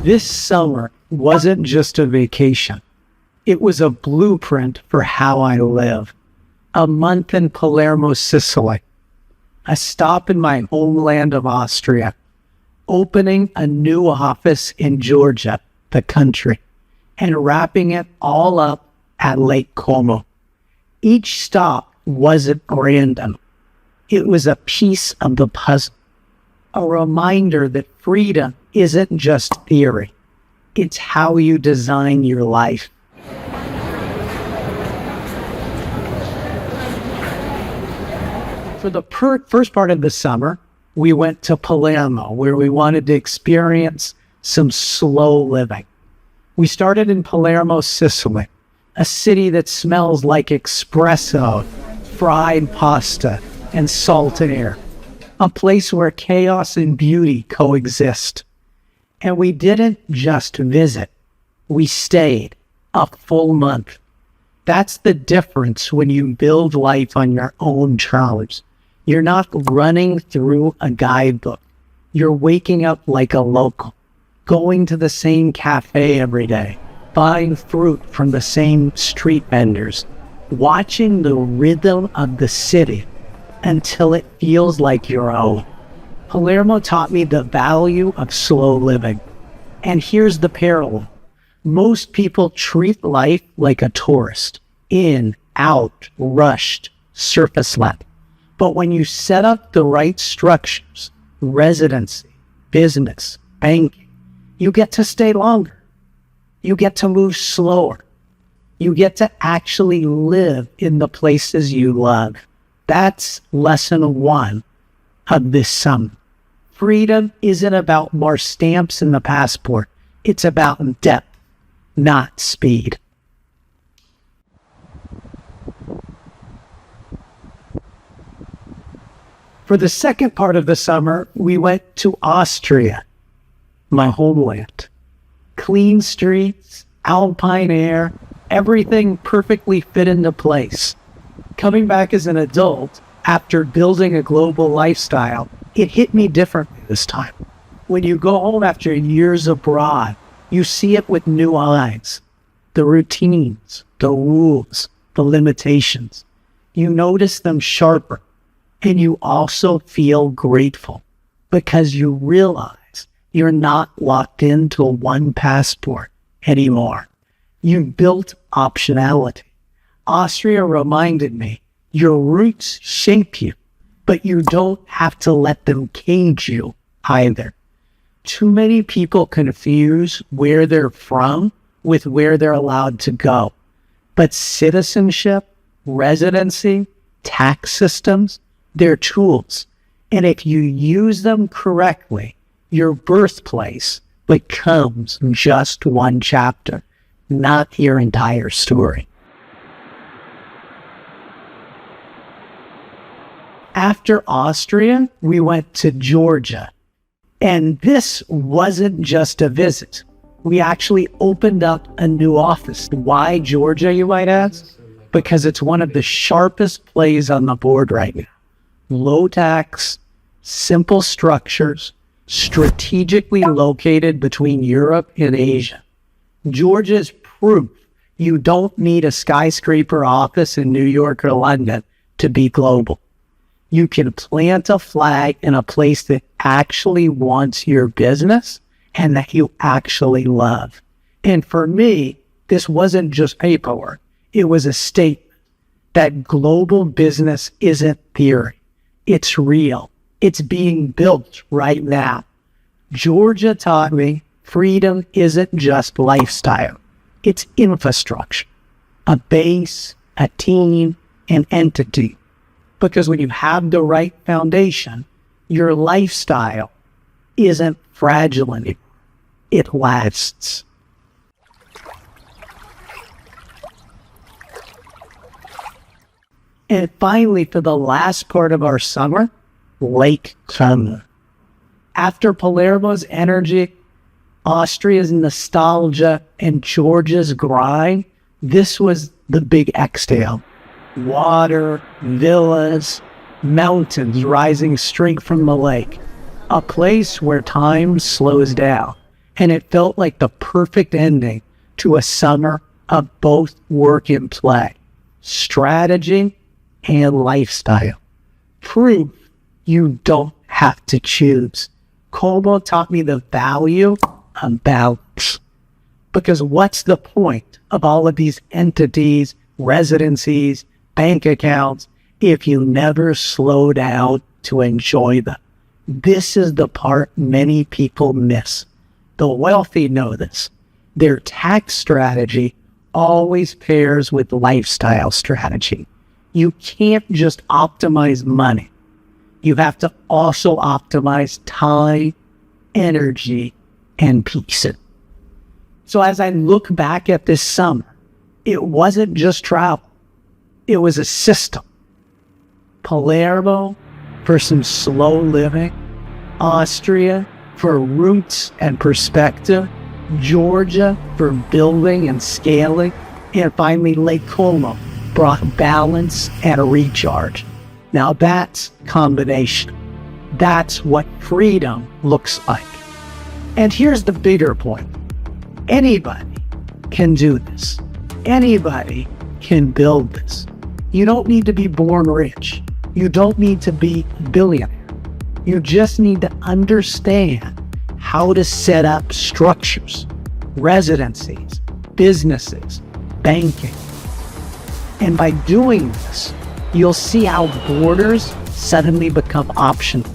This summer wasn't just a vacation. It was a blueprint for how I live. A month in Palermo, Sicily. A stop in my homeland of Austria. Opening a new office in Georgia, the country, and wrapping it all up at Lake Como. Each stop wasn't random. It was a piece of the puzzle. A reminder that freedom isn't just theory. It's how you design your life. For the first part of the summer, we went to Palermo, where we wanted to experience some slow living. We started in Palermo, Sicily, a city that smells like espresso, fried pasta, and salt air. A place where chaos and beauty coexist. And we didn't just visit. We stayed a full month. That's the difference when you build life on your own terms. You're not running through a guidebook. You're waking up like a local, going to the same cafe every day, buying fruit from the same street vendors, watching the rhythm of the city until it feels like your own. Palermo taught me the value of slow living. And here's the parallel. Most people treat life like a tourist. In, out, rushed, surface level. But when you set up the right structures, residency, business, banking, you get to stay longer. You get to move slower. You get to actually live in the places you love. That's lesson one of this summer. Freedom isn't about more stamps in the passport. It's about depth, not speed. For the second part of the summer, we went to Austria, my homeland. Clean streets, alpine air, everything perfectly fit into place. Coming back as an adult, after building a global lifestyle, it hit me differently this time. When you go home after years abroad, you see it with new eyes. The routines, the rules, the limitations. You notice them sharper. And you also feel grateful because you realize you're not locked into one passport anymore. You built optionality. Austria reminded me, your roots shape you, but you don't have to let them cage you either. Too many people confuse where they're from with where they're allowed to go. But citizenship, residency, tax systems, they're tools. And if you use them correctly, your birthplace becomes just one chapter, not your entire story. After Austria, we went to Georgia. And this wasn't just a visit. We actually opened up a new office. Why Georgia, you might ask? Because it's one of the sharpest plays on the board right now. Low tax, simple structures, strategically located between Europe and Asia. Georgia's proof you don't need a skyscraper office in New York or London to be global. You can plant a flag in a place that actually wants your business and that you actually love. And for me, this wasn't just paperwork. It was a statement that global business isn't theory. It's real. It's being built right now. Georgia taught me freedom isn't just lifestyle. It's infrastructure, a base, a team, an entity. Because when you have the right foundation, your lifestyle isn't fragile anymore. It lasts. And finally, for the last part of our summer, Lake Como. After Palermo's energy, Austria's nostalgia, and Georgia's grind, this was the big exhale. Water, villas, mountains rising straight from the lake. A place where time slows down And it felt like the perfect ending to a summer of both work and play, strategy and lifestyle. Proof you don't have to choose. Como taught me the value of balance. Because what's the point of all of these entities, residencies, bank accounts, if you never slow down to enjoy them? This is the part many people miss. The wealthy know this. Their tax strategy always pairs with lifestyle strategy. You can't just optimize money. You have to also optimize time, energy, and peace. So as I look back at this summer, it wasn't just travel. It was a system. Palermo for some slow living, Austria for roots and perspective, Georgia for building and scaling, and finally Lake Como brought balance and a recharge. Now that's combination. That's what freedom looks like. And here's the bigger point. Anybody can do this. Anybody can build this. You don't need to be born rich. You don't need to be a billionaire. You just need to understand how to set up structures, residencies, businesses, banking. And by doing this, you'll see how borders suddenly become optional.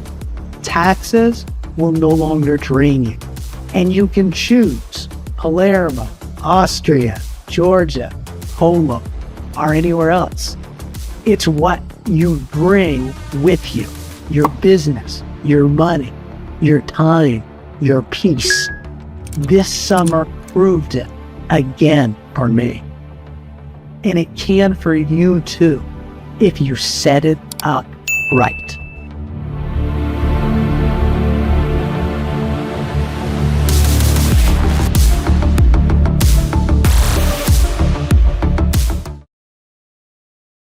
Taxes will no longer drain you. And you can choose Palermo, Austria, Georgia, Como, or anywhere else. It's what you bring with you. Your business, your money, your time, your peace. This summer proved it again for me. And it can for you too, if you set it up right.